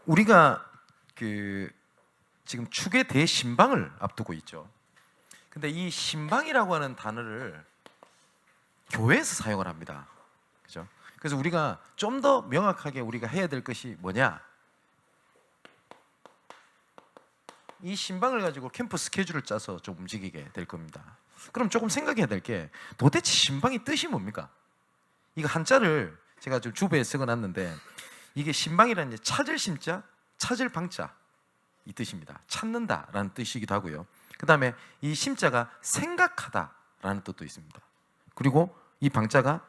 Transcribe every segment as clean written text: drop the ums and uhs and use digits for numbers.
우리가 지금 축의 대신방을 앞두고 있죠. 근데 이 신방이라고 하는 단어를 교회에서 사용을 합니다. 그죠? 그래서 우리가 좀 더 명확하게 우리가 해야 될 것이 뭐냐? 이 신방을 가지고 캠프 스케줄을 짜서 좀 움직이게 될 겁니다. 그럼 조금 생각해야 될 게 도대체 신방의 뜻이 뭡니까? 이거 한자를 제가 좀 주부에 적어놨는데 이게 신방이라는 게 찾을 심자, 찾을 방자 이 뜻입니다. 찾는다라는 뜻이기도 하고요. 그 다음에 이 심자가 생각하다라는 뜻도 있습니다. 그리고 이 방자가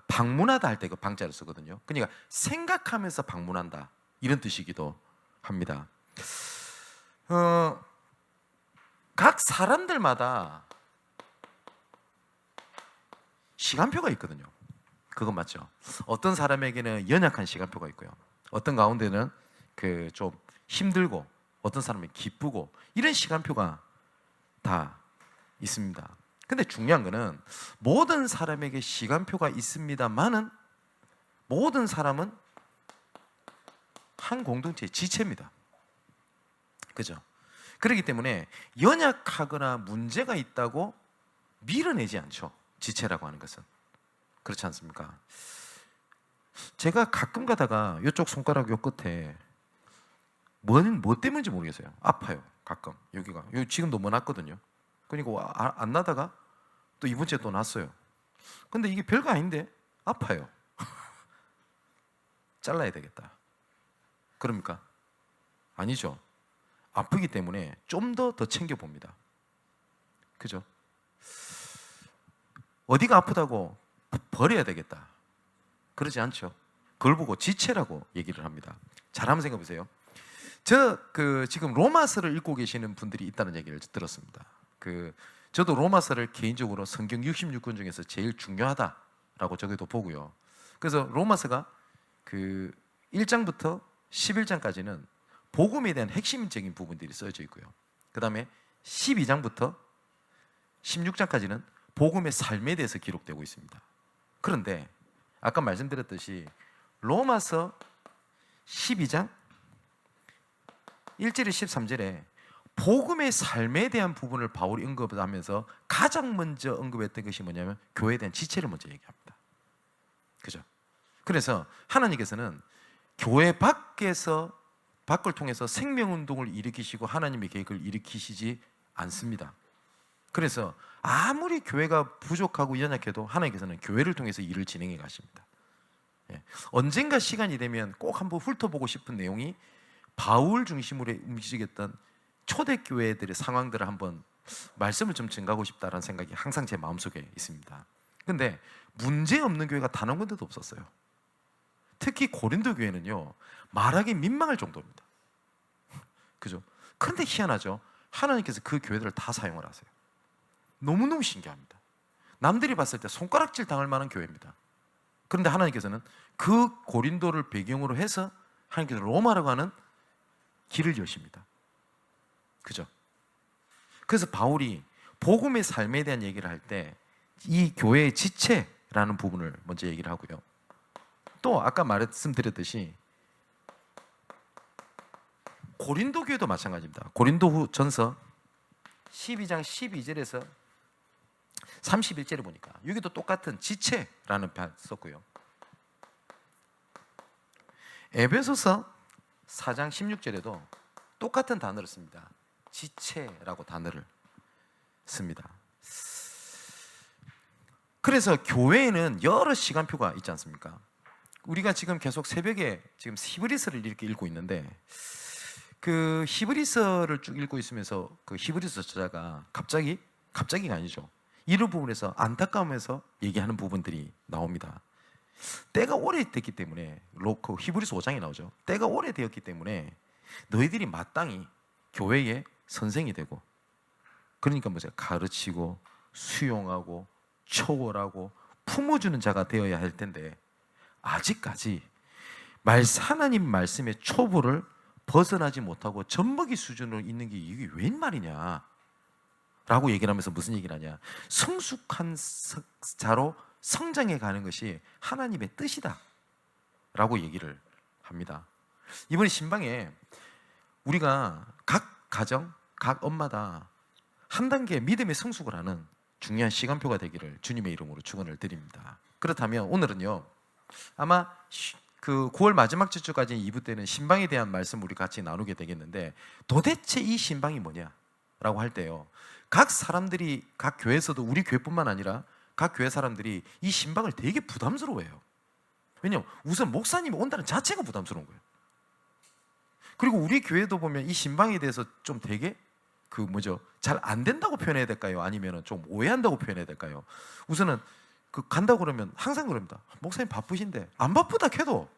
방문하다 할 때 그 방자를 쓰거든요. 그러니까 생각하면서 방문한다 이런 뜻이기도 합니다. 각 사람들마다 시간표가 있거든요. 그건 맞죠. 어떤 사람에게는 연약한 시간표가 있고요. 어떤 가운데는 좀 힘들고 어떤 사람은 기쁘고 이런 시간표가 다 있습니다. 근데 중요한 거는 모든 사람에게 시간표가 있습니다만은 모든 사람은 한 공동체의 지체입니다. 그죠? 그렇기 때문에 연약하거나 문제가 있다고 밀어내지 않죠. 지체라고 하는 것은. 그렇지 않습니까? 제가 가끔 가다가 이쪽 손가락 요 끝에 뭐 때문인지 모르겠어요. 아파요. 가끔 여기가 지금도 뭐 났거든요. 그러니까 안 나다가 또 이번 주에 또 났어요. 근데 이게 별거 아닌데 아파요. 잘라야 되겠다. 그럽니까? 아니죠. 아프기 때문에 좀 더 챙겨봅니다. 그죠? 어디가 아프다고 버려야 되겠다. 그러지 않죠. 그걸 보고 지체라고 얘기를 합니다. 잘 한번 생각해 보세요. 지금 로마서를 읽고 계시는 분들이 있다는 얘기를 들었습니다. 저도 로마서를 개인적으로 성경 66권 중에서 제일 중요하다라고 저기도 보고요. 그래서 로마서가 1장부터 11장까지는 복음에 대한 핵심적인 부분들이 써져 있고요. 그 다음에 12장부터 16장까지는 복음의 삶에 대해서 기록되고 있습니다. 그런데 아까 말씀드렸듯이 로마서 12장 1절에 13절에 복음의 삶에 대한 부분을 바울이 언급을 하면서 가장 먼저 언급했던 것이 뭐냐면 교회에 대한 지체를 먼저 얘기합니다. 그죠? 그래서 하나님께서는 교회 밖을 통해서 생명운동을 일으키시고 하나님의 계획을 일으키시지 않습니다. 그래서 아무리 교회가 부족하고 연약해도 하나님께서는 교회를 통해서 일을 진행해 가십니다. 언젠가 시간이 되면 꼭 한번 훑어보고 싶은 내용이 바울 중심으로 움직였던 초대교회들의 상황들을 한번 말씀을 좀 전가하고 싶다는 생각이 항상 제 마음속에 있습니다. 근데 문제없는 교회가 단 한 군데도 없었어요. 특히 고린도 교회는요 말하기 민망할 정도입니다. 그죠? 근데 희한하죠. 하나님께서 그 교회들을 다 사용을 하세요. 너무너무 신기합니다. 남들이 봤을 때 손가락질 당할 만한 교회입니다. 그런데 하나님께서는 그 고린도를 배경으로 해서 하나님께서 로마라고 하는 길을 여십니다. 그죠? 그래서 바울이 복음의 삶에 대한 얘기를 할 때 이 교회의 지체라는 부분을 먼저 얘기를 하고요. 또 아까 말씀드렸듯이 고린도 교회도 마찬가지입니다. 고린도후전서 12장 12절에서 31절에 보니까 여기도 똑같은 지체라는 말 썼고요. 에베소서 4장 16절에도 똑같은 단어를 씁니다. 지체라고 단어를 씁니다. 그래서 교회에는 여러 시간표가 있지 않습니까? 우리가 지금 계속 새벽에 지금 히브리서를 이렇게 읽고 있는데 그 히브리서를 쭉 읽고 있으면서 그 히브리서 저자가 갑자기가 아니죠. 이런 부분에서 안타까움에서 얘기하는 부분들이 나옵니다. 때가 오래됐기 때문에 그 히브리서 5장이 나오죠. 때가 오래되었기 때문에 너희들이 마땅히 교회의 선생이 되고 그러니까 뭐죠? 가르치고 수용하고 초월하고 품어주는 자가 되어야 할 텐데 아직까지 하나님 말씀의 초보를 벗어나지 못하고 젖먹이 수준으로 있는 게 이게 웬 말이냐 라고 얘기를 하면서 무슨 얘기를 하냐? 성숙한 자로 성장해 가는 것이 하나님의 뜻이다 라고 얘기를 합니다. 이번에 신방에 우리가 각 가정, 각 엄마다 한 단계 믿음의 성숙을 하는 중요한 시간표가 되기를 주님의 이름으로 축원을 드립니다. 그렇다면 오늘은요, 아마 그 9월 마지막 주까지 2부 때는 신방에 대한 말씀 우리 같이 나누게 되겠는데, 도대체 이 신방이 뭐냐라고 할 때요, 각 사람들이, 각 교회에서도, 우리 교회뿐만 아니라 각 교회 사람들이 이 신방을 되게 부담스러워해요. 왜냐면 우선 목사님이 온다는 자체가 부담스러운 거예요. 그리고 우리 교회도 보면 이 신방에 대해서 좀 되게 잘 안 된다고 표현해야 될까요? 아니면 좀 오해한다고 표현해야 될까요? 우선은 간다고 그러면 항상 그럽니다. 목사님 바쁘신데. 안 바쁘다 캐도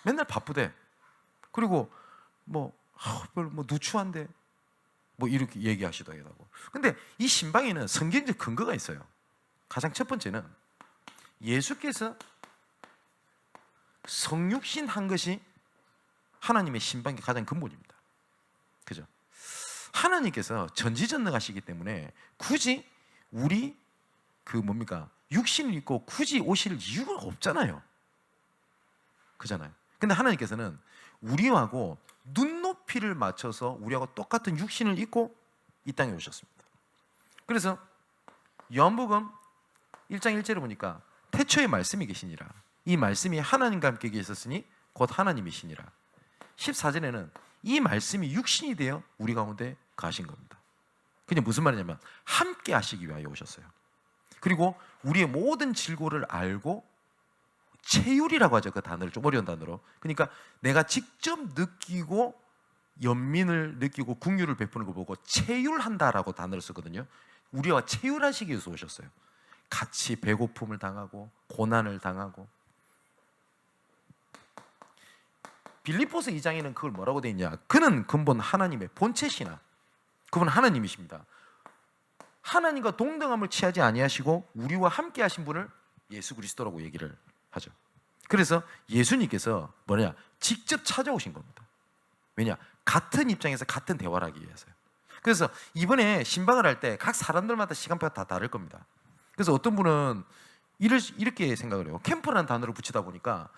맨날 바쁘대. 그리고 누추한데 이렇게 얘기하시더라고. 근데 이 신방에는 성경적 근거가 있어요. 가장 첫 번째는 예수께서 성육신 한 것이 하나님의 신방의 가장 근본입니다. 그죠? 하나님께서 전지전능하시기 때문에 굳이 우리 육신을 입고 굳이 오실 이유가 없잖아요. 그잖아요. 근데 하나님께서는 우리하고 눈높이를 맞춰서 우리하고 똑같은 육신을 입고 이 땅에 오셨습니다. 그래서 요한복음 1장 1절에 보니까 태초에 말씀이 계시니라. 이 말씀이 하나님과 함께 계셨으니 곧 하나님이시니라. 14절에는 이 말씀이 육신이 되어 우리 가운데 가신 겁니다. 그게 무슨 말이냐면 함께 하시기 위하여 오셨어요. 그리고 우리의 모든 질고를 알고, 체휼이라고 하죠. 그 단어를, 좀 어려운 단어로. 그러니까 내가 직접 느끼고 연민을 느끼고 긍휼을 베푸는 걸 보고 체휼한다라고 단어를 쓰거든요. 우리와 체휼하시기 위해서 오셨어요. 같이 배고픔을 당하고 고난을 당하고. 빌립보서 2장에는 그걸 뭐라고 되어 있냐? 그는 근본 하나님의 본체시나, 그분 하나님이십니다. 하나님과 동등함을 취하지 아니하시고 우리와 함께 하신 분을 예수 그리스도라고 얘기를 하죠. 그래서 예수님께서 직접 찾아오신 겁니다. 왜냐? 같은 입장에서 같은 대화를 하기 위해서요. 그래서 이번에 신방을 할 때 각 사람들마다 시간표가 다 다를 겁니다. 그래서 어떤 분은 이렇게 생각을 해요. 캠프라는 단어를 붙이다 보니까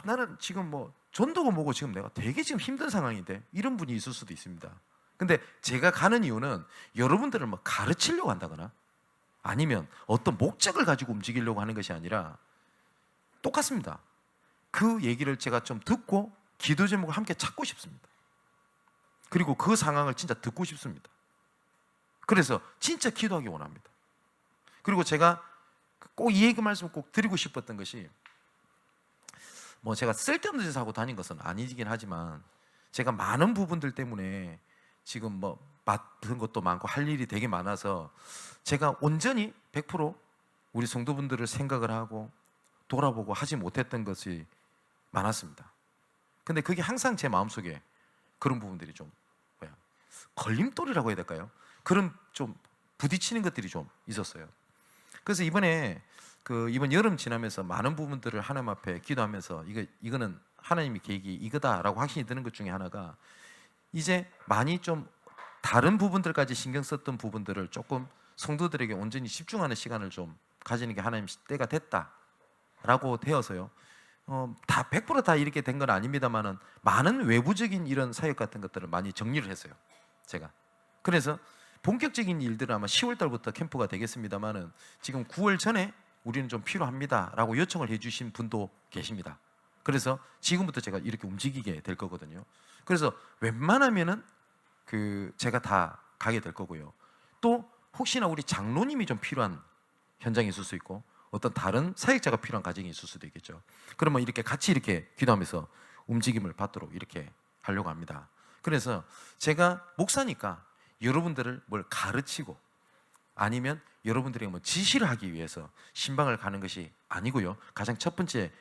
나는 지금 전도가 뭐고 지금 내가 되게 지금 힘든 상황인데, 이런 분이 있을 수도 있습니다. 근데 제가 가는 이유는 여러분들을 가르치려고 한다거나 아니면 어떤 목적을 가지고 움직이려고 하는 것이 아니라 똑같습니다. 그 얘기를 제가 좀 듣고 기도 제목을 함께 찾고 싶습니다. 그리고 그 상황을 진짜 듣고 싶습니다. 그래서 진짜 기도하기 원합니다. 그리고 제가 꼭 이 얘기 말씀을 꼭 드리고 싶었던 것이, 제가 쓸데없는 짓을 하고 다닌 것은 아니긴 하지만, 제가 많은 부분들 때문에 지금 맡은 것도 많고 할 일이 되게 많아서 제가 온전히 100% 우리 성도분들을 생각을 하고 돌아보고 하지 못했던 것이 많았습니다. 근데 그게 항상 제 마음속에 그런 부분들이 좀 걸림돌이라고 해야 될까요? 그런 좀 부딪히는 것들이 좀 있었어요. 그래서 이번에 이번 여름 지나면서 많은 부분들을 하나님 앞에 기도하면서 이거는 하나님의 계획이 이거다라고 확신이 드는 것 중에 하나가, 이제 많이 좀 다른 부분들까지 신경 썼던 부분들을 조금 성도들에게 온전히 집중하는 시간을 좀 가지는 게 하나님 때가 됐다라고 되어서요. 다 100% 이렇게 된 건 아닙니다만은 많은 외부적인 이런 사역 같은 것들을 많이 정리를 했어요, 제가. 그래서 본격적인 일들은 아마 10월 달부터 캠프가 되겠습니다만은 지금 9월 전에 우리는 좀 필요합니다라고 요청을 해주신 분도 계십니다. 그래서 지금부터 제가 이렇게 움직이게 될 거거든요. 그래서 웬만하면은 제가 다 가게 될 거고요. 또 혹시나 우리 장로님이 좀 필요한 현장이 있을 수 있고, 어떤 다른 사역자가 필요한 가정이 있을 수도 있겠죠. 그러면 이렇게 같이 이렇게 기도하면서 움직임을 받도록 이렇게 하려고 합니다. 그래서 제가 목사니까 여러분들을 뭘 가르치고 아니면 여러분들에게 지시를 하기 위해서 신방을 가는 것이 아니고요. 가장 첫 번째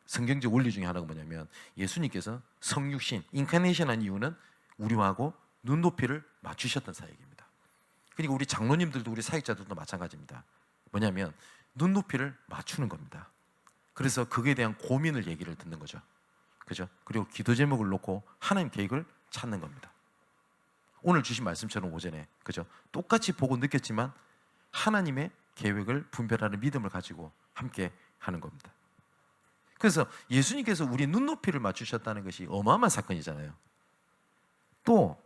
성경적 원리 중에 하나가 뭐냐면, 예수님께서 성육신, 인카네이션한 이유는 우리하고 눈높이를 맞추셨던 사역입니다. 그러니까 우리 장로님들도 우리 사역자들도 마찬가지입니다. 뭐냐면 눈높이를 맞추는 겁니다. 그래서 그에 대한 고민을 얘기를 듣는 거죠. 그죠? 그리고 기도 제목을 놓고 하나님 계획을 찾는 겁니다. 오늘 주신 말씀처럼 오전에, 그죠? 똑같이 보고 느꼈지만 하나님의 계획을 분별하는 믿음을 가지고 함께 하는 겁니다. 그래서 예수님께서 우리 눈높이를 맞추셨다는 것이 어마어마한 사건이잖아요. 또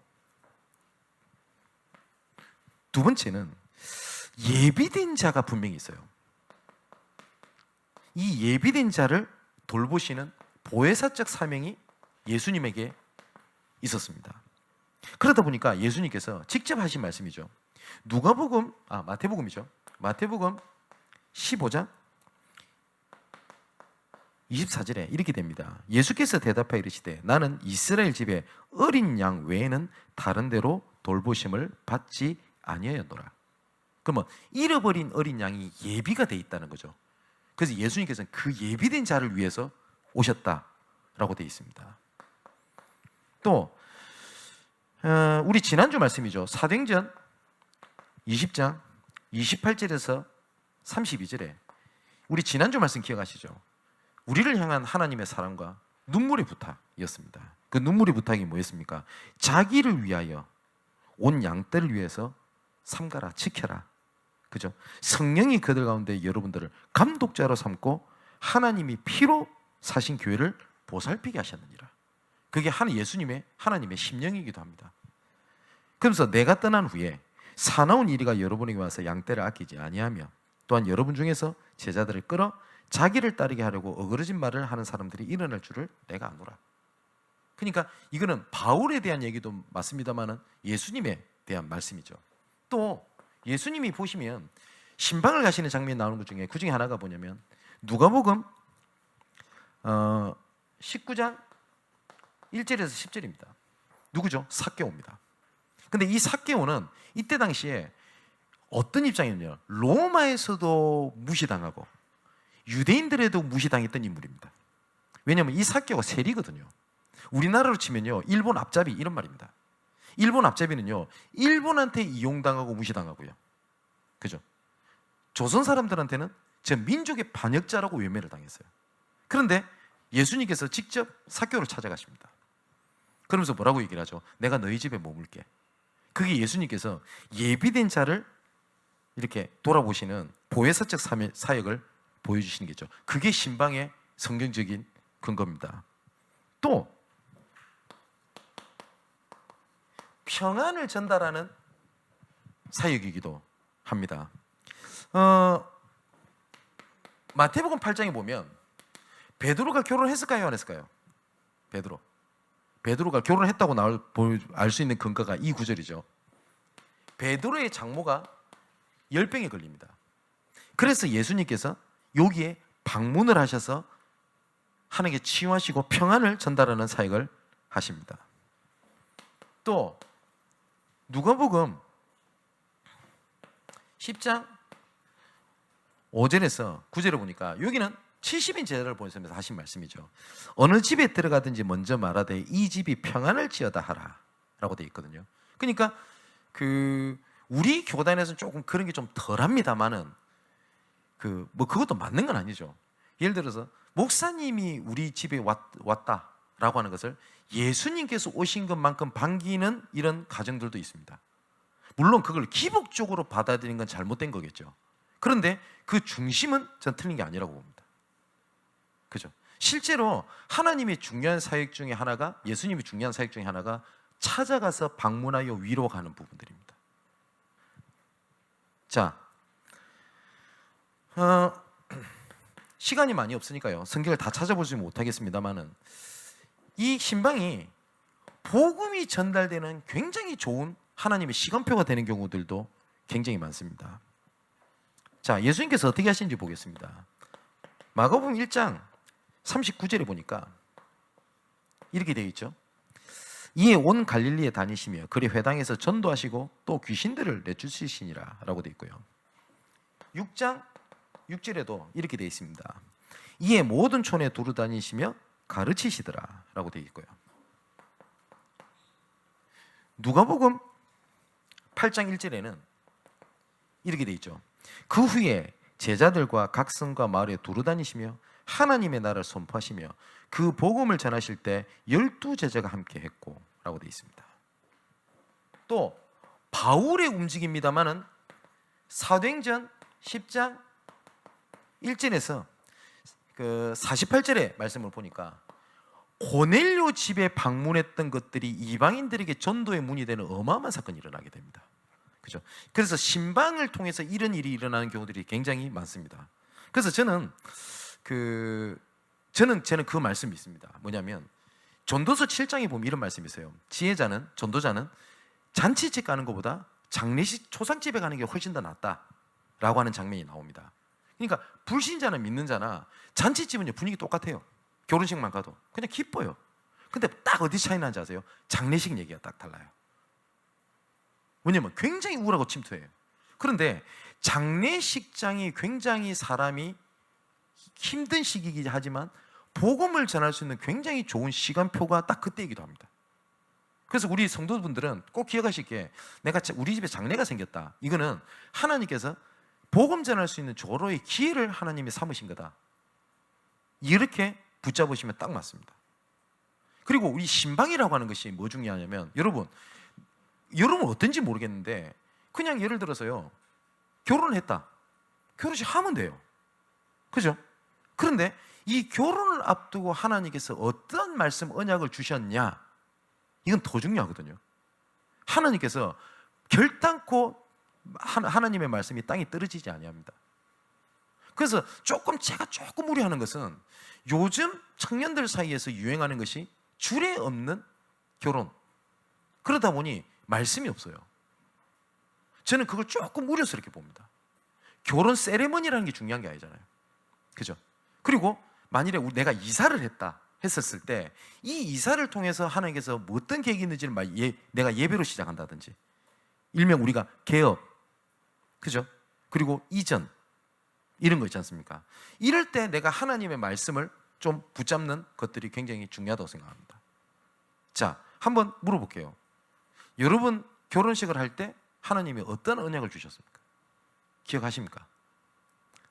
두 번째는 예비된 자가 분명히 있어요. 이 예비된 자를 돌보시는 보혜사적 사명이 예수님에게 있었습니다. 그러다 보니까 예수님께서 직접 하신 말씀이죠. 마태복음이죠. 마태복음 15장 24절에 이렇게 됩니다. 예수께서 대답하여 이르시되 나는 이스라엘 집에 어린 양 외에는 다른 데로 돌보심을 받지 아니하였노라. 그러면 잃어버린 어린 양이 예비가 돼 있다는 거죠. 그래서 예수님께서는 그 예비된 자를 위해서 오셨다라고 되어 있습니다. 또 우리 지난주 말씀이죠. 사도행전 20장 28절에서 32절에 우리 지난주 말씀 기억하시죠? 우리를 향한 하나님의 사랑과 눈물의 부탁이었습니다. 그 눈물의 부탁이 뭐였습니까? 자기를 위하여 온 양떼를 위해서 삼가라, 지켜라. 그죠? 성령이 그들 가운데 여러분들을 감독자로 삼고 하나님이 피로 사신 교회를 보살피게 하셨느니라. 그게 하나님의 심령이기도 합니다. 그러면서 내가 떠난 후에 사나운 이리가 여러분에게 와서 양떼를 아끼지 아니하며 또한 여러분 중에서 제자들을 끌어 자기를 따르게 하려고 어그러진 말을 하는 사람들이 일어날 줄을 내가 아노라. 그러니까 이거는 바울에 대한 얘기도 맞습니다만은 예수님에 대한 말씀이죠. 또 예수님이 보시면 신방을 가시는 장면이 나오는 것 중에 그 중에 하나가 뭐냐면 누가복음 19장 1절에서 10절입니다. 누구죠? 삭개오입니다. 근데 이 삭개오는 이때 당시에 어떤 입장이었냐면 로마에서도 무시당하고 유대인들에도 무시당했던 인물입니다. 왜냐하면 이 삭개오가 세리거든요. 우리나라로 치면요 일본 앞잡이 이런 말입니다. 일본 앞잡이는요 일본한테 이용당하고 무시당하고요. 그죠? 조선 사람들한테는 저 민족의 반역자라고 외면을 당했어요. 그런데 예수님께서 직접 삭개오를 찾아가십니다. 그러면서 뭐라고 얘기를 하죠? 내가 너희 집에 머물게. 그게 예수님께서 예비된 자를 이렇게 돌아보시는 보혜사적 사역을 보여주시는 게죠. 그게 신방의 성경적인 근거입니다. 또 평안을 전달하는 사역이기도 합니다. 마태복음 8장에 보면 베드로가 결혼했을까요? 안 했을까요? 베드로가 결혼했다고 알 수 있는 근거가 이 구절이죠. 베드로의 장모가 열병에 걸립니다. 그래서 예수님께서 여기에 방문을 하셔서 하나님께 치유하시고 평안을 전달하는 사역을 하십니다. 또 누가복음 10장 5절에서 9절에 보니까 여기는 70인 제자를 보내면서 하신 말씀이죠. 어느 집에 들어가든지 먼저 말하되 이 집이 평안을 지어다 하라 라고 되어 있거든요. 그러니까 우리 교단에서는 조금 그런 게 좀 덜합니다만은 그것도 맞는 건 아니죠. 예를 들어서 목사님이 우리 집에 왔다라고 하는 것을 예수님께서 오신 것만큼 반기는 이런 가정들도 있습니다. 물론 그걸 기복적으로 받아들이는 건 잘못된 거겠죠. 그런데 그 중심은 전 틀린 게 아니라고 봅니다. 그죠? 실제로 하나님의 중요한 사역 중에 하나가, 예수님의 중요한 사역 중에 하나가 찾아가서 방문하여 위로가는 부분들입니다. 자, 시간이 많이 없으니까요 성경을 다 찾아보지 못하겠습니다만은 이 신방이 복음이 전달되는 굉장히 좋은 하나님의 시간표가 되는 경우들도 굉장히 많습니다. 자, 예수님께서 어떻게 하시는지 보겠습니다. 마가복음 1장 39절에 보니까 이렇게 되어 있죠. 이에 온 갈릴리에 다니시며 그리 회당에서 전도하시고 또 귀신들을 내쫓으시니라 라고 되어 있고요. 6장 6절에도 이렇게 되어 있습니다. 이에 모든 촌에 두루 다니시며 가르치시더라 라고 되어 있고요. 누가복음 8장 1절에는 이렇게 되어 있죠. 그 후에 제자들과 각 성과 마을에 두루 다니시며 하나님의 나라를 선포하시며 그 복음을 전하실 때 12 제자가 함께 했고 라고 되어 있습니다. 또 바울의 움직임입니다마는 사도행전 10장 1절에서 그 48절의 말씀을 보니까 고넬료 집에 방문했던 것들이 이방인들에게 전도의 문이 되는 어마어마한 사건이 일어나게 됩니다. 그죠? 그래서 신방을 통해서 이런 일이 일어나는 경우들이 굉장히 많습니다. 그래서 저는 그 말씀이 있습니다. 뭐냐면 전도서 7장에 보면 이런 말씀이 있어요. 전도자는 잔치집 가는 것보다 장례식 초상집에 가는 게 훨씬 더 낫다라고 하는 장면이 나옵니다. 그러니까 불신자나 믿는 자나 잔치집은 분위기 똑같아요. 결혼식만 가도 그냥 기뻐요. 근데 딱 어디 차이 나는지 아세요? 장례식 얘기가 딱 달라요. 왜냐면 굉장히 우울하고 침투해요. 그런데 장례식장이 굉장히 사람이 힘든 시기이긴 하지만 복음을 전할 수 있는 굉장히 좋은 시간표가 딱 그때이기도 합니다. 그래서 우리 성도분들은 꼭 기억하실 게, 우리 집에 장례가 생겼다, 이거는 하나님께서 복음 전할 수 있는 조로의 기회를 하나님이 삼으신 거다, 이렇게 붙잡으시면 딱 맞습니다. 그리고 우리 신방이라고 하는 것이 뭐 중요하냐면, 여러분 어떤지 모르겠는데 그냥 예를 들어서요, 결혼을 했다, 결혼식 하면 돼요. 그죠? 그런데 이 결혼을 앞두고 하나님께서 어떤 말씀, 언약을 주셨냐, 이건 더 중요하거든요. 하나님께서 결단코 하나님의 말씀이 땅에 떨어지지 아니합니다. 그래서 제가 조금 우려하는 것은, 요즘 청년들 사이에서 유행하는 것이 주례 없는 결혼, 그러다 보니 말씀이 없어요. 저는 그걸 조금 우려스럽게 봅니다. 결혼 세레머니라는 게 중요한 게 아니잖아요. 그죠? 그리고 만일에 내가 이사를 했었을 때 이 이사를 통해서 하나님께서 뭐 어떤 계획이 있는지를 내가 예배로 시작한다든지, 일명 우리가 개업, 그죠? 그리고 이전, 이런 거 있지 않습니까? 이럴 때 내가 하나님의 말씀을 좀 붙잡는 것들이 굉장히 중요하다고 생각합니다. 자, 한번 물어볼게요. 여러분 결혼식을 할 때 하나님이 어떤 언약을 주셨습니까? 기억하십니까?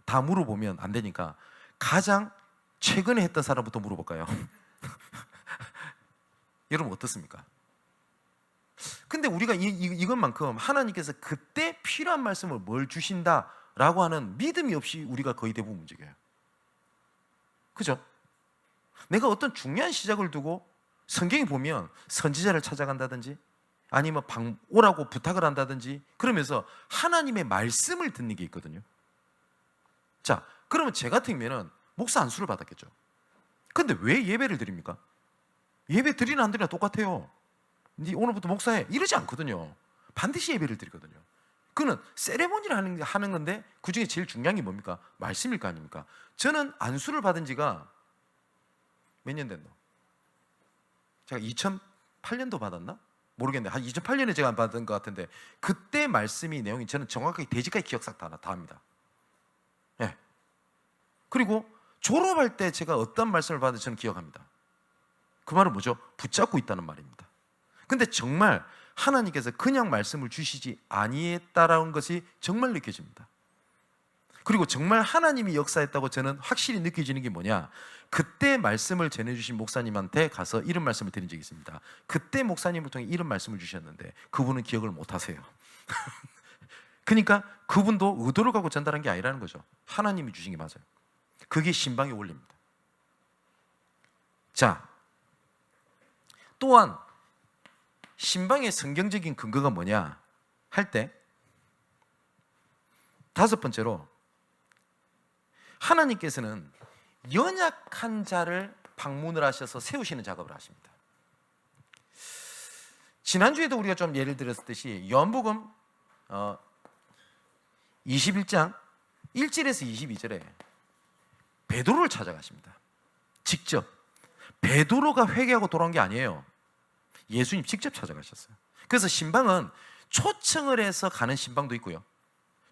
다 물어보면 안 되니까 가장 최근에 했던 사람부터 물어볼까요? 여러분 어떻습니까? 근데 우리가 이것만큼 하나님께서 그때 필요한 말씀을 뭘 주신다라고 하는 믿음이 없이 우리가 거의 대부분 움직여요. 그죠? 내가 어떤 중요한 시작을 두고 성경에 보면 선지자를 찾아간다든지 아니면 오라고 부탁을 한다든지 그러면서 하나님의 말씀을 듣는 게 있거든요. 자, 그러면 제 같으면은 목사 안수를 받았겠죠. 근데 왜 예배를 드립니까? 예배 드리나 안 드리나 똑같아요. 네 오늘부터 목사해, 이러지 않거든요. 반드시 예배를 드리거든요. 그는 세레모니를 하는 건데 그 중에 제일 중요한 게 뭡니까? 말씀일 거 아닙니까? 저는 안수를 받은 지가 몇 년 됐노? 제가 2008년도 받았나? 모르겠네. 한 2008년에 제가 받은 것 같은데, 그때 말씀이 내용이 저는 정확하게 대지까지 기억 싹 다 합니다. 예. 그리고 졸업할 때 제가 어떤 말씀을 받은지 저는 기억합니다. 그 말은 뭐죠? 붙잡고 있다는 말입니다. 근데 정말 하나님께서 그냥 말씀을 주시지 아니했다라는 것이 정말 느껴집니다. 그리고 정말 하나님이 역사했다고 저는 확실히 느껴지는 게 뭐냐, 그때 말씀을 전해주신 목사님한테 가서 이런 말씀을 드린 적이 있습니다. 그때 목사님을 통해 이런 말씀을 주셨는데 그분은 기억을 못 하세요. 그러니까 그분도 의도를 갖고 전달한 게 아니라는 거죠. 하나님이 주신 게 맞아요. 그게 신방의 원리입니다. 자, 또한 신방의 성경적인 근거가 뭐냐 할 때, 다섯 번째로 하나님께서는 연약한 자를 방문을 하셔서 세우시는 작업을 하십니다. 지난주에도 우리가 좀 예를 들었듯이 요한복음 21장 1절에서 22절에 베드로를 찾아가십니다. 직접. 베드로가 회개하고 돌아온 게 아니에요. 예수님 직접 찾아가셨어요. 그래서 신방은 초청을 해서 가는 신방도 있고요,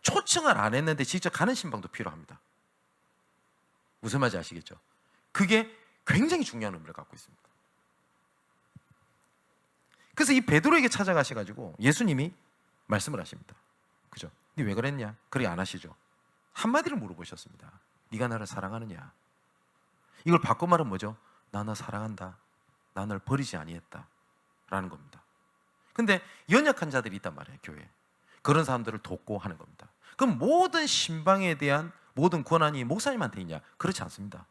초청을 안 했는데 직접 가는 신방도 필요합니다. 무슨 말인지 아시겠죠? 그게 굉장히 중요한 의미를 갖고 있습니다. 그래서 이 베드로에게 찾아가셔가지고 예수님이 말씀을 하십니다. 그죠? 네 왜 그랬냐? 그렇게 안 하시죠. 한마디를 물어보셨습니다. 네가 나를 사랑하느냐? 이걸 바꿔 말하면 뭐죠? 나 너 사랑한다. 나 널 버리지 아니했다 라는 겁니다. 근데 연약한 자들이 있단 말이에요, 교회에. 그런 사람들을 돕고 하는 겁니다. 그럼 모든 신방에 대한 모든 권한이 목사님한테 있냐? 그렇지 않습니다.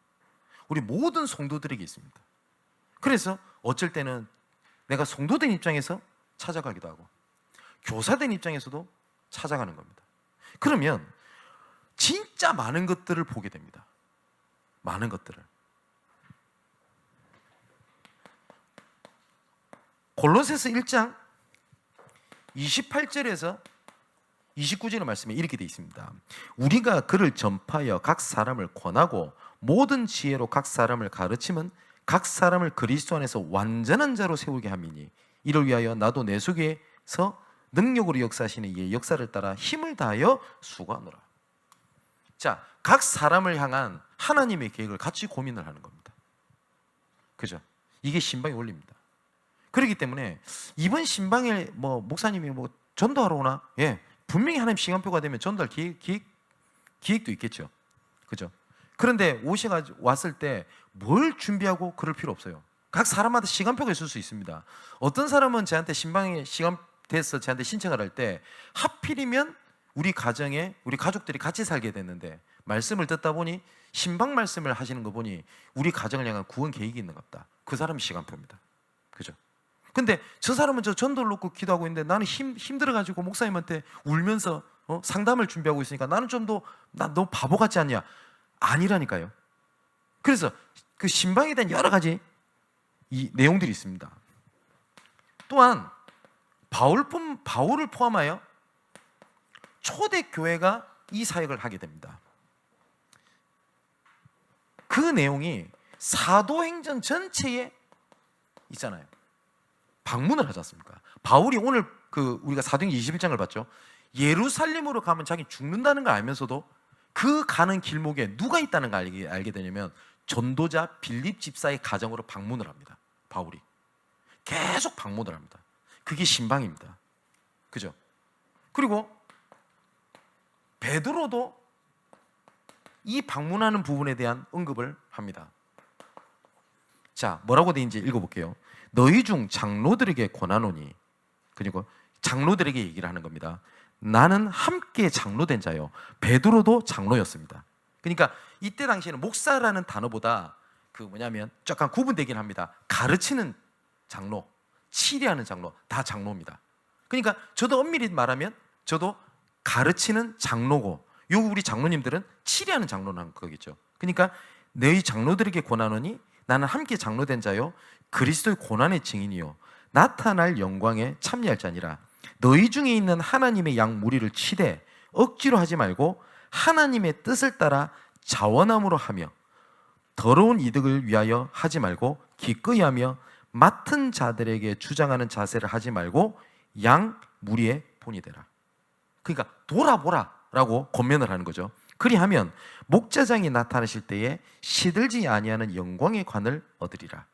우리 모든 성도들에게 있습니다. 그래서 어쩔 때는 내가 성도된 입장에서 찾아가기도 하고 교사된 입장에서도 찾아가는 겁니다. 그러면 진짜 많은 것들을 보게 됩니다. 많은 것들을. 골로새서 1장 28절에서 29절의 말씀에 이렇게 되어 있습니다. 우리가 그를 전파하여 각 사람을 권하고 모든 지혜로 각 사람을 가르치면 각 사람을 그리스도 안에서 완전한 자로 세우게 함이니 이를 위하여 나도 내 속에서 능력으로 역사하시는 이의 역사를 따라 힘을 다하여 수고하노라. 자, 각 사람을 향한 하나님의 계획을 같이 고민을 하는 겁니다. 그죠? 이게 신방의 원리입니다. 그렇기 때문에 이번 신방에 목사님이 전도하러 오나? 예, 분명히 하나님 시간표가 되면 전도할 기획도 있겠죠. 그죠? 그런데 왔을 때 뭘 준비하고 그럴 필요 없어요. 각 사람마다 시간표가 있을 수 있습니다. 어떤 사람은 저한테 신방에 시간 돼서 저한테 신청을 할 때 하필이면 우리 가정에 우리 가족들이 같이 살게 됐는데 말씀을 듣다 보니 신방 말씀을 하시는 거 보니 우리 가정을 향한 구원 계획이 있는 것 같다. 그 사람이 시간표입니다. 그죠? 근데 저 사람은 저 전도를 놓고 기도하고 있는데 나는 힘들어가지고 목사님한테 울면서 상담을 준비하고 있으니까 나는 난 너무 바보 같지 않냐? 아니라니까요. 그래서 그 신방에 대한 여러 가지 이 내용들이 있습니다. 또한 바울을 포함하여 초대교회가 이 사역을 하게 됩니다. 그 내용이 사도행전 전체에 있잖아요. 방문을 하지 않습니까? 바울이 오늘 우리가 사도행전 21장을 봤죠. 예루살렘으로 가면 자기 죽는다는 걸 알면서도 그 가는 길목에 누가 있다는 걸 알게 되냐면 전도자 빌립 집사의 가정으로 방문을 합니다. 바울이 계속 방문을 합니다. 그게 신방입니다. 그죠? 그리고 베드로도 이 방문하는 부분에 대한 언급을 합니다. 자, 뭐라고 되어 있는지 읽어볼게요. 너희 중 장로들에게 권하노니, 그리고 장로들에게 얘기를 하는 겁니다. 나는 함께 장로된 자요. 베드로도 장로였습니다. 그러니까 이때 당시에는 목사라는 단어보다 약간 구분되긴 합니다. 가르치는 장로, 치리하는 장로, 다 장로입니다. 그러니까 저도 엄밀히 말하면 저도 가르치는 장로고, 요 우리 장로님들은 치리하는 장로라는 거겠죠. 그러니까 너희 장로들에게 권하노니 나는 함께 장로된 자요 그리스도의 고난의 증인이요 나타날 영광에 참여할 자니라. 너희 중에 있는 하나님의 양 무리를 치되 억지로 하지 말고 하나님의 뜻을 따라 자원함으로 하며 더러운 이득을 위하여 하지 말고 기꺼이 하며 맡은 자들에게 주장하는 자세를 하지 말고 양 무리의 본이 되라. 그러니까 돌아보라 라고 권면을 하는 거죠. 그리하면 목자장이 나타나실 때에 시들지 아니하는 영광의 관을 얻으리라.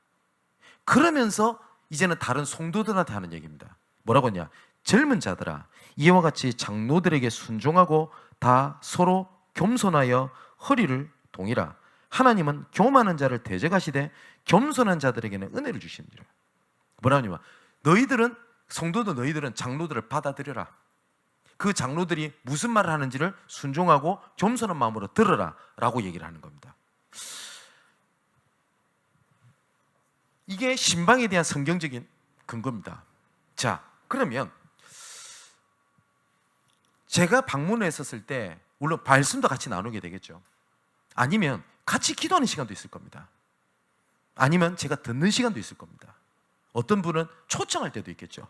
그러면서 이제는 다른 성도들한테 하는 얘기입니다. 뭐라고 했냐? 젊은 자들아, 이와 같이 장로들에게 순종하고 다 서로 겸손하여 허리를 동이라. 하나님은 교만한 자를 대적하시되 겸손한 자들에게는 은혜를 주시느니라. 뭐라고 하냐면 너희들은 장로들을 받아들여라. 그 장로들이 무슨 말을 하는지를 순종하고 겸손한 마음으로 들으라 라고 얘기를 하는 겁니다. 이게 신방에 대한 성경적인 근거입니다. 자, 그러면 제가 방문을 했었을 때 물론 말씀도 같이 나누게 되겠죠. 아니면 같이 기도하는 시간도 있을 겁니다. 아니면 제가 듣는 시간도 있을 겁니다. 어떤 분은 초청할 때도 있겠죠.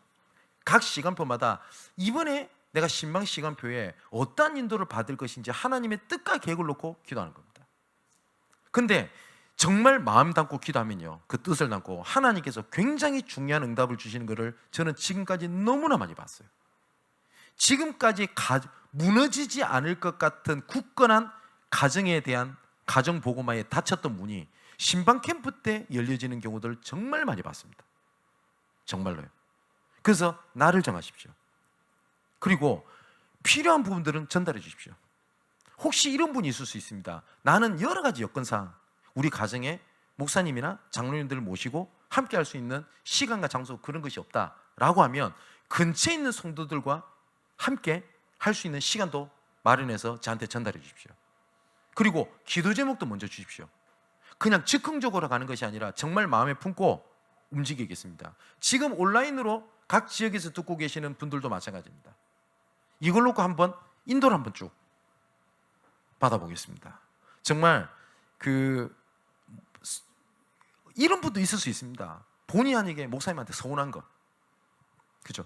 각 시간표마다 이번에 내가 신방 시간표에 어떠한 인도를 받을 것인지 하나님의 뜻과 계획을 놓고 기도하는 겁니다. 근데 정말 마음 담고 기도하면요, 그 뜻을 담고 하나님께서 굉장히 중요한 응답을 주시는 것을 저는 지금까지 너무나 많이 봤어요. 지금까지 무너지지 않을 것 같은 굳건한 가정에 대한 가정 복음화에 닫혔던 문이 신방 캠프 때 열려지는 경우들을 정말 많이 봤습니다. 정말로요. 그래서 나를 정하십시오. 그리고 필요한 부분들은 전달해 주십시오. 혹시 이런 분이 있을 수 있습니다. 나는 여러 가지 여건상 우리 가정에 목사님이나 장로님들을 모시고 함께 할 수 있는 시간과 장소 그런 것이 없다. 라고 하면 근처에 있는 성도들과 함께 할 수 있는 시간도 마련해서 저한테 전달해 주십시오. 그리고 기도 제목도 먼저 주십시오. 그냥 즉흥적으로 가는 것이 아니라 정말 마음에 품고 움직이겠습니다. 지금 온라인으로 각 지역에서 듣고 계시는 분들도 마찬가지입니다. 이걸 놓고 한번 인도를 한번 쭉 받아보겠습니다. 정말 이런 분도 있을 수 있습니다. 본의 아니게 목사님한테 서운한 거, 그죠?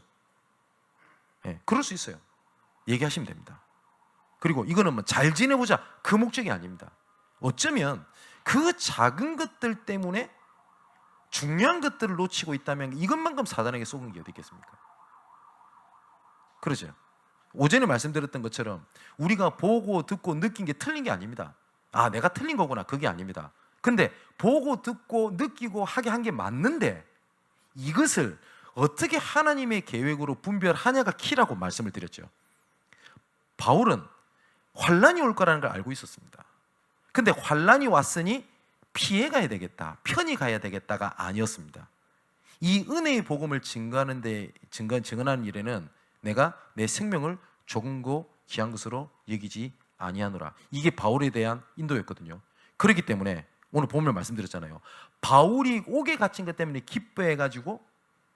네, 그럴 수 있어요. 얘기하시면 됩니다. 그리고 이거는 뭐 잘 지내보자 그 목적이 아닙니다. 어쩌면 그 작은 것들 때문에 중요한 것들을 놓치고 있다면 이것만큼 사단에게 속은 게 어디 있겠습니까? 그러죠. 오전에 말씀드렸던 것처럼 우리가 보고 듣고 느낀 게 틀린 게 아닙니다. 아, 내가 틀린 거구나, 그게 아닙니다. 근데 보고 듣고 느끼고 하게 한 게 맞는데 이것을 어떻게 하나님의 계획으로 분별하냐가 키라고 말씀을 드렸죠. 바울은 환란이 올 거라는 걸 알고 있었습니다. 근데 환란이 왔으니 피해 가야 되겠다, 편히 가야 되겠다가 아니었습니다. 이 은혜의 복음을 증언하는 일에는 내가 내 생명을 조금고 귀한 것으로 여기지 아니하노라. 이게 바울에 대한 인도였거든요. 그렇기 때문에 오늘 본문을 말씀드렸잖아요. 바울이 옥에 갇힌 것 때문에 기뻐해가지고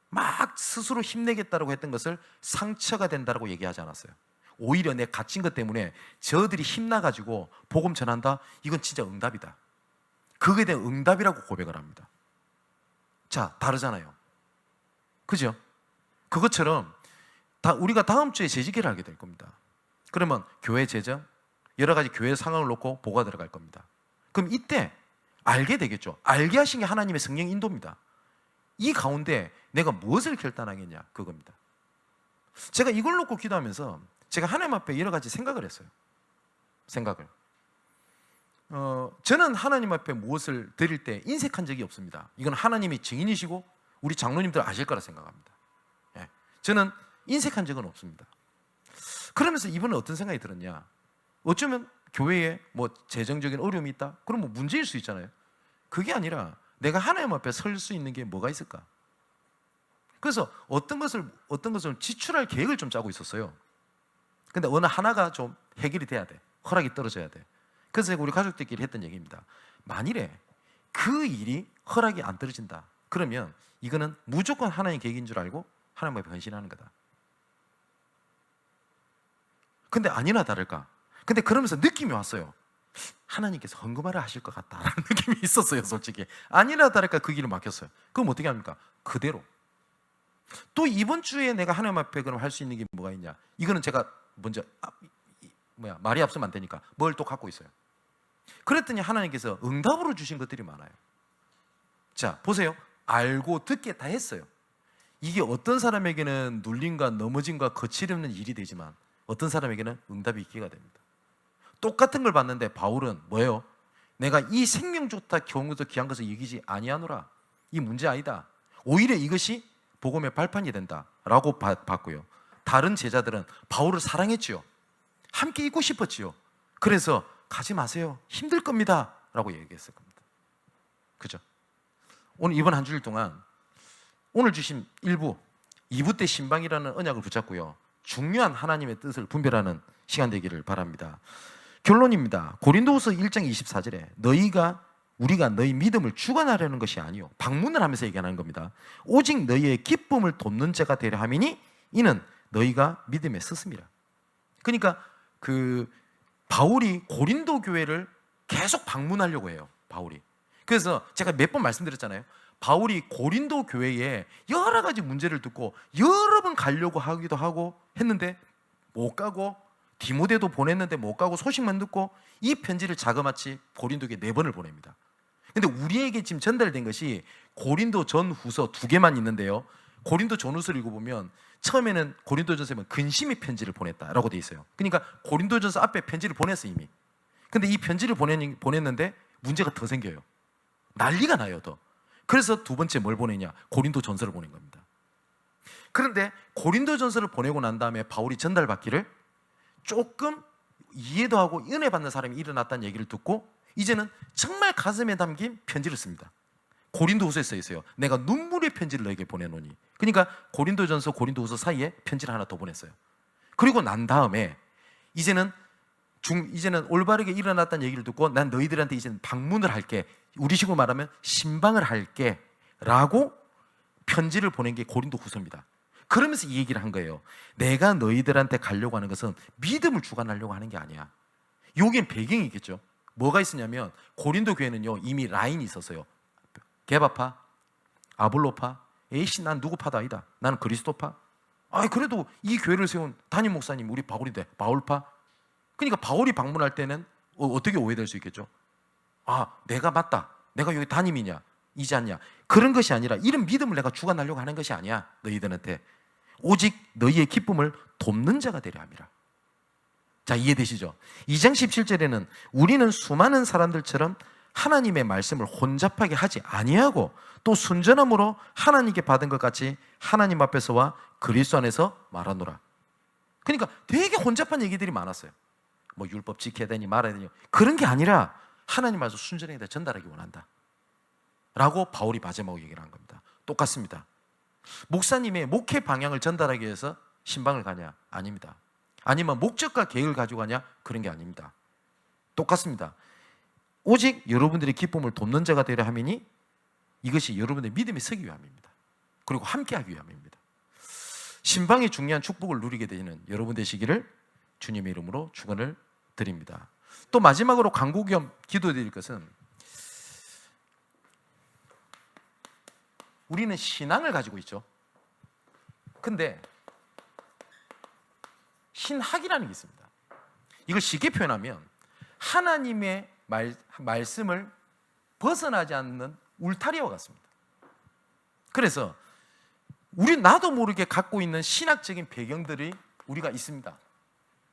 막 스스로 힘내겠다고 했던 것을 상처가 된다고 얘기하지 않았어요. 오히려 내 갇힌 것 때문에 저들이 힘나가지고 복음 전한다? 이건 진짜 응답이다. 그거에 대한 응답이라고 고백을 합니다. 자, 다르잖아요. 그죠? 그것처럼 우리가 다음 주에 재직회를 하게 될 겁니다. 그러면 교회 재정, 여러 가지 교회 상황을 놓고 보고가 들어갈 겁니다. 그럼 이때 알게 되겠죠. 알게 하신 게 하나님의 성령 인도입니다. 이 가운데 내가 무엇을 결단하겠냐, 그겁니다. 제가 이걸 놓고 기도하면서 제가 하나님 앞에 여러 가지 생각을 했어요. 저는 하나님 앞에 무엇을 드릴 때 인색한 적이 없습니다. 이건 하나님이 증인이시고 우리 장로님들 아실 거라 생각합니다. 예. 저는 인색한 적은 없습니다. 그러면서 이번에 어떤 생각이 들었냐, 어쩌면 교회에 뭐 재정적인 어려움이 있다? 그럼 뭐 문제일 수 있잖아요. 그게 아니라 내가 하나님 앞에 설 수 있는 게 뭐가 있을까? 그래서 어떤 것을 지출할 계획을 좀 짜고 있었어요. 근데 어느 하나가 좀 해결이 돼야 돼. 허락이 떨어져야 돼. 그래서 제가 우리 가족들끼리 했던 얘기입니다. 만일에 그 일이 허락이 안 떨어진다, 그러면 이거는 무조건 하나님의 계획인 줄 알고 하나님 앞에 헌신하는 거다. 근데 아니나 다를까, 근데 그러면서 느낌이 왔어요. 하나님께서 헌금하라 하실 것 같다라는 느낌이 있었어요. 솔직히 아니나 다를까 그 길을 막혔어요. 그럼 어떻게 합니까? 그대로. 또 이번 주에 내가 하나님 앞에 그럼 할 수 있는 게 뭐가 있냐, 이거는 제가 먼저 말이 앞서면 안 되니까 뭘 또 갖고 있어요. 그랬더니 하나님께서 응답으로 주신 것들이 많아요. 자, 보세요. 알고 듣게 다 했어요. 이게 어떤 사람에게는 눌림과 넘어짐과 거칠없는 일이 되지만 어떤 사람에게는 응답이 있기가 됩니다. 똑같은 걸 봤는데 바울은 뭐예요? 내가 이 생명 좋다 좋은 것도 귀한 것을 여기지 아니하노라. 이 문제 아니다. 오히려 이것이 복음의 발판이 된다라고 봤고요. 다른 제자들은 바울을 사랑했지요. 함께 있고 싶었지요. 그래서 가지 마세요, 힘들 겁니다 라고 얘기했을 겁니다. 그죠? 오늘 이번 한 주일 동안 오늘 주신 1부, 2부 때 신방이라는 언약을 붙잡고요, 중요한 하나님의 뜻을 분별하는 시간 되기를 바랍니다. 결론입니다. 고린도후서 1장 24절에 우리가 너희 믿음을 주관하려는 것이 아니요, 방문을 하면서 얘기하는 겁니다. 오직 너희의 기쁨을 돕는 자가 되려 함이니 이는 너희가 믿음에 섰음이라. 그러니까 바울이 고린도 교회를 계속 방문하려고 해요. 바울이. 그래서 제가 몇 번 말씀드렸잖아요. 바울이 고린도 교회에 여러 가지 문제를 듣고 여러 번 가려고 하기도 하고 했는데 못 가고, 디모데도 보냈는데 못 가고 소식만 듣고 이 편지를 자그마치 고린도 교회 4번을 보냅니다. 근데 우리에게 지금 전달된 것이 고린도 전후서 2개만 있는데요, 고린도 전후서를 읽어보면 처음에는 고린도전서에 근심의 편지를 보냈다라고 돼 있어요. 그러니까 고린도전서 앞에 편지를 보냈어 이미. 근데 이 편지를 보냈는데 문제가 더 생겨요. 난리가 나요 더. 그래서 두 번째 뭘 보내냐, 고린도전서를 보낸 겁니다. 그런데 고린도전서를 보내고 난 다음에 바울이 전달받기를 조금 이해도 하고 은혜 받는 사람이 일어났다는 얘기를 듣고 이제는 정말 가슴에 담긴 편지를 씁니다. 고린도후서에 써 있어요. 내가 눈물의 편지를 너에게 보내노니. 그러니까 고린도전서, 고린도후서 사이에 편지를 하나 더 보냈어요. 그리고 난 다음에 이제는 올바르게 일어났다는 얘기를 듣고 난 너희들한테 이제는 방문을 할게. 우리식으로 말하면 신방을 할게 라고 편지를 보낸 게 고린도후서입니다. 그러면서 이 얘기를 한 거예요. 내가 너희들한테 가려고 하는 것은 믿음을 주관하려고 하는 게 아니야. 여기엔 배경이 있겠죠. 뭐가 있었냐면 고린도 교회는요 이미 라인이 있었어요. 게바파, 아볼로파, 에이씨 난 누구 파도 아니다. 나는 그리스도파. 그래도 이 교회를 세운 담임 목사님 우리 바울인데 바울파. 그러니까 바울이 방문할 때는 어떻게 오해될 수 있겠죠? 내가 맞다. 내가 여기 담임이냐 이지 않냐. 그런 것이 아니라 이런 믿음을 내가 주관하려고 하는 것이 아니야. 너희들한테 오직 너희의 기쁨을 돕는 자가 되려 함이라. 자, 이해되시죠? 2장 17절에는 우리는 수많은 사람들처럼 하나님의 말씀을 혼잡하게 하지 아니하고 또 순전함으로 하나님께 받은 것 같이 하나님 앞에서와 그리스도 안에서 말하노라. 그러니까 되게 혼잡한 얘기들이 많았어요. 뭐 율법 지켜야 되니 말아야 되니 그런 게 아니라 하나님 말씀 순전하게 전달하기 원한다 라고 바울이 마지막으로 얘기를 한 겁니다. 똑같습니다. 목사님의 목회 방향을 전달하기 위해서 신방을 가냐? 아닙니다. 아니면 목적과 계획을 가지고 가냐? 그런 게 아닙니다. 똑같습니다. 오직 여러분들의 기쁨을 돕는 자가 되려 함이니 이것이 여러분의 믿음이 서기 위함입니다. 그리고 함께하기 위함입니다. 신방의 중요한 축복을 누리게 되는 여러분 되시기를 주님의 이름으로 축원을 드립니다. 또 마지막으로 간구 겸 기도드릴 것은 우리는 신앙을 가지고 있죠. 근데 신학이라는 게 있습니다. 이걸 쉽게 표현하면 하나님의 말씀을 벗어나지 않는 울타리와 같습니다. 그래서 나도 모르게 갖고 있는 신학적인 배경들이 우리가 있습니다.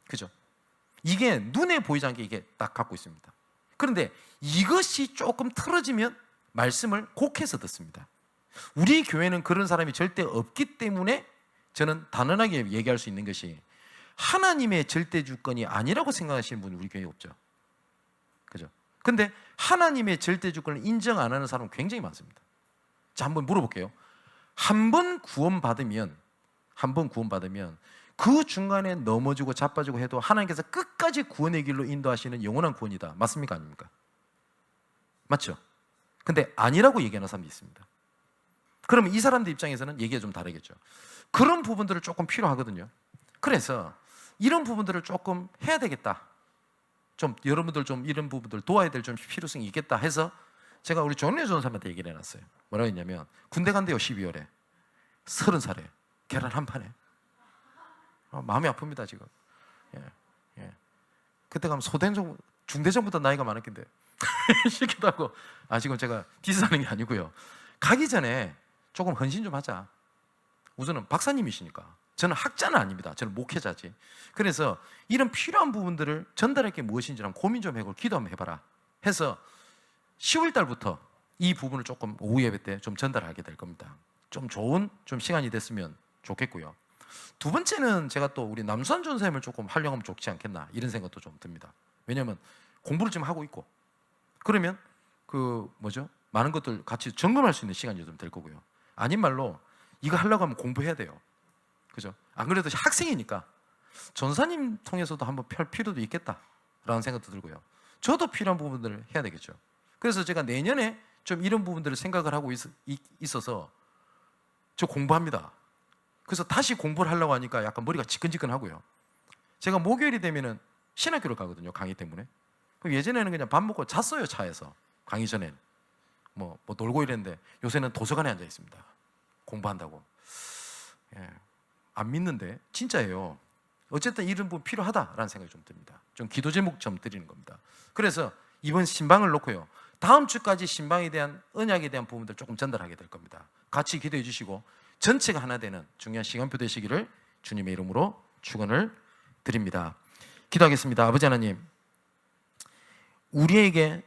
그죠? 이게 눈에 보이지 않게 이게 딱 갖고 있습니다. 그런데 이것이 조금 틀어지면 말씀을 곡해서 듣습니다. 우리 교회는 그런 사람이 절대 없기 때문에 저는 단언하게 얘기할 수 있는 것이 하나님의 절대 주권이 아니라고 생각하시는 분이 우리 교회에 없죠. 그죠? 근데 하나님의 절대 주권을 인정 안 하는 사람은 굉장히 많습니다. 자, 한번 물어볼게요. 한 번 구원받으면 그 중간에 넘어지고 자빠지고 해도 하나님께서 끝까지 구원의 길로 인도하시는 영원한 구원이다. 맞습니까? 아닙니까? 맞죠? 근데 아니라고 얘기하는 사람도 있습니다. 그러면 이 사람들 입장에서는 얘기가 좀 다르겠죠. 그런 부분들을 조금 필요하거든요. 그래서 이런 부분들을 조금 해야 되겠다. 좀 여러분들 좀 이런 부분들 도와야 될 좀 필요성이 있겠다 해서 제가 우리 존리 전사님한테 얘기를 해놨어요. 뭐라고 했냐면 군대 간대요. 12월에 30살에 계란 한 판에. 마음이 아픕니다 지금. 예. 그때 가면 중대장보다 나이가 많았긴데 싫기도 하고. 지금 제가 디스하는 게 아니고요. 가기 전에 조금 헌신 좀 하자. 우선은 박사님이시니까. 저는 학자는 아닙니다. 저는 목회자지. 그래서 이런 필요한 부분들을 전달할 게 무엇인지 한번 고민 좀 해보고 기도 한번 해봐라 해서 10월 달부터 이 부분을 조금 오후 예배 때 좀 전달하게 될 겁니다. 좀 좋은 좀 시간이 됐으면 좋겠고요. 두 번째는 제가 또 우리 남수환 전사님을 조금 활용하면 좋지 않겠나 이런 생각도 좀 듭니다. 왜냐하면 공부를 지금 하고 있고 그러면 많은 것들 같이 점검할 수 있는 시간이 좀 될 거고요. 아닌 말로 이거 하려고 하면 공부해야 돼요. 그죠? 안 그래도 학생이니까 전사님 통해서도 한번 펼 필요도 있겠다라는 생각도 들고요. 저도 필요한 부분들을 해야 되겠죠. 그래서 제가 내년에 좀 이런 부분들을 생각을 하고 있어서 저 공부합니다. 그래서 다시 공부를 하려고 하니까 약간 머리가 지끈지끈하고요. 제가 목요일이 되면은 신학교를 가거든요. 강의 때문에. 그럼 예전에는 그냥 밥 먹고 잤어요. 차에서. 강의 전엔. 뭐 놀고 이랬는데 요새는 도서관에 앉아 있습니다. 공부한다고. 예. 안 믿는데 진짜예요. 어쨌든 이런 부분 필요하다라는 생각이 좀 듭니다. 좀 기도 제목 좀 드리는 겁니다. 그래서 이번 신방을 놓고요. 다음 주까지 신방에 대한 언약에 대한 부분들 조금 전달하게 될 겁니다. 같이 기도해 주시고 전체가 하나 되는 중요한 시간표 되시기를 주님의 이름으로 축원을 드립니다. 기도하겠습니다. 아버지 하나님, 우리에게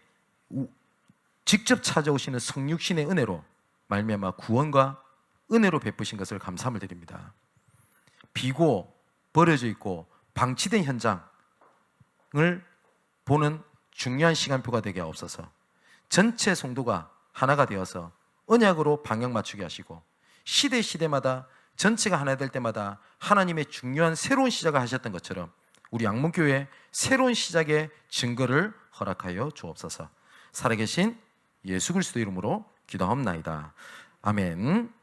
직접 찾아오시는 성육신의 은혜로 말미암아 구원과 은혜로 베푸신 것을 감사함을 드립니다. 비고 버려져 있고 방치된 현장을 보는 중요한 시간표가 되게 하옵소서. 전체 성도가 하나가 되어서 언약으로 방향 맞추게 하시고 시대마다 전체가 하나 될 때마다 하나님의 중요한 새로운 시작을 하셨던 것처럼 우리 양문교회 새로운 시작의 증거를 허락하여 주옵소서. 살아계신 예수 그리스도 이름으로 기도하옵나이다. 아멘.